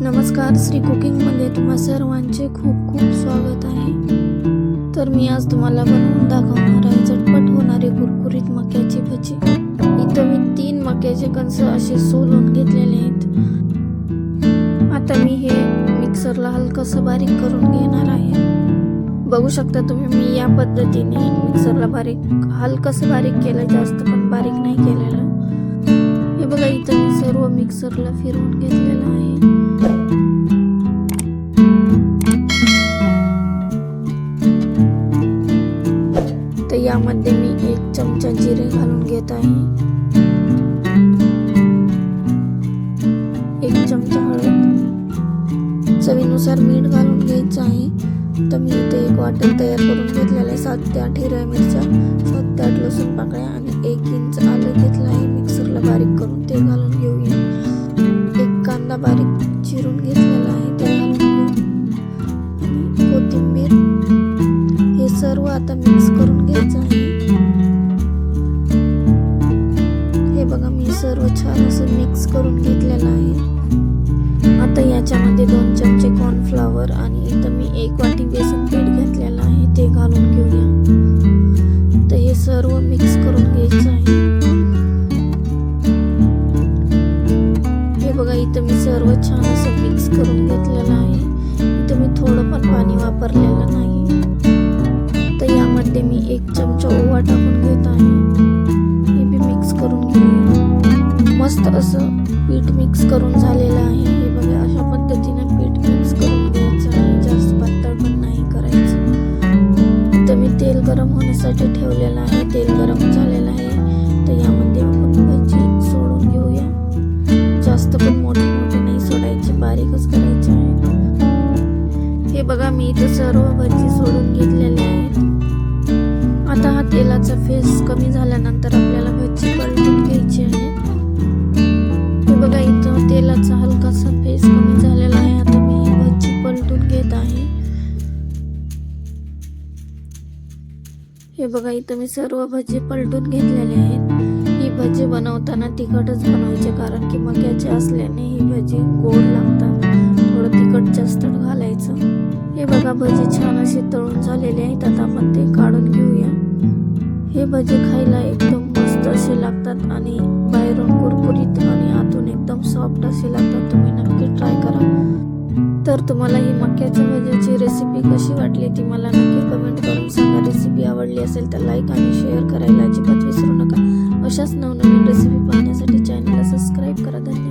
नमस्कार, श्री कुकिंगमध्ये तुम्हा सर्वांचे खूप खूप स्वागत आहे। तर मी आज तुम्हाला बनवून दाखवणार आहे झटपट होणारे कुरकुरीत मक्याची भजी। इथं मी 3 मक्याचे कणस असे सोलून घेतलेले आहेत। आता मी हे मिक्सरला हलकसं बारीक करून घेणार आहे। बघू शकता तुम्ही, मी या पद्धतीने मिक्सरला हलकसं बारीक केलं, जास्त पण बारीक नाही केलेलं। हे बघा, इथं मी सर्व मिक्सरला फिरवून घेतलेलं आहे। तर यामध्ये मी 1 चमचा जिरे घालून घेत आहे, 1 चमचा हळद, चवीनुसार मीठ घालून घ्यायचं आहे। तर मी इथे एक वाटण तयार करून घेतलेलं आहे। 7 ते 8 हिरव्या मिरच्या, 7 ते 8 लसूण पाकळ्या आणि 1 इंच आलं घेतलं आहे मिक्सरला बारीक करून, ते घालून घेऊया। 1 कांदा बारीक चिरून घेतलेला आहे, ते घालून घेऊ आणि कोथिंबीर। हे सर्व आता मिक्स करून घ्यायचं आहे। हे बघा, मी सर्व छान असं मिक्स करून घेतलेलं आहे। आता याच्यामध्ये 2 चमचे कॉर्नफ्लॉवर आणि इथं मी 1 वाटी बेसन पीठ घेतलेलं आहे, ते घालून घेऊया। तर हे सर्व मिक्स करून घ्यायचं आहे। हे बघा, इथं मी सर्व छान असं मिक्स करून घेतलेलं आहे। इथं मी थोडं पण पाणी वापरलेलं नाही। तर यामध्ये मी 1 चमचा ओवा टाकून घेत आहे, हे बी मिक्स करून घेऊया। मस्त असं पीठ मिक्स करून झालेलं आहे। हे बघा, अशा पद्धतीने पीठ मिक्स करून घ्यायचं आहे, जास्त पातळ पण नाही करायचं। इथं मी तेल गरम होण्यासाठी ठेवलेलं आहे, तेल गरम झालेलं आहे। तर यामध्ये आपण भजी सोडून घेऊया, जास्त पण मोठे मोठे नाही सोडायचे, बारीकच करायचे आहे। हे बघा, मी इथं सर्व भजी सोडून घेतलेले आहेत। आता हा तेलाचा फेस कमी झाल्यानंतर आपल्याला भजी पलटून घ्यायची आहे। हे बघा, इथं तेलाचा हलकासा फेस कमी झालेला आहे। आता मी ही भजी पलटून घेत आहे। हे बघा, इथं मी सर्व भजी पलटून घेतलेले आहेत। ही भजी बनवताना तिखटच बनवायचे, कारण की मक्याचे असल्याने ही भजी गोड लागतात, थोडं तिखट जास्त घालायचं। हे बघा, भजी छान असे तळून झालेले आहेत। आता आपण ते काढून घेऊया। हे भजी खायला एकदम मस्त असे लागतात आणि बाहेरून कुरकुरीत आणि आतून एकदम सॉफ्ट असे लागतात। तुम्ही नक्की ट्राय करा। तर तुम्हाला ही मक्याच्या भजीची रेसिपी कशी वाटली ती मला नक्की कमेंट करून सांगा। रेसिपी आवडली असेल तर लाईक आणि शेअर करायला अजिबात विसरू नका। अशाच नवनवीन रेसिपी पाहण्यासाठी चॅनलला सबस्क्राईब करा। धन्यवाद।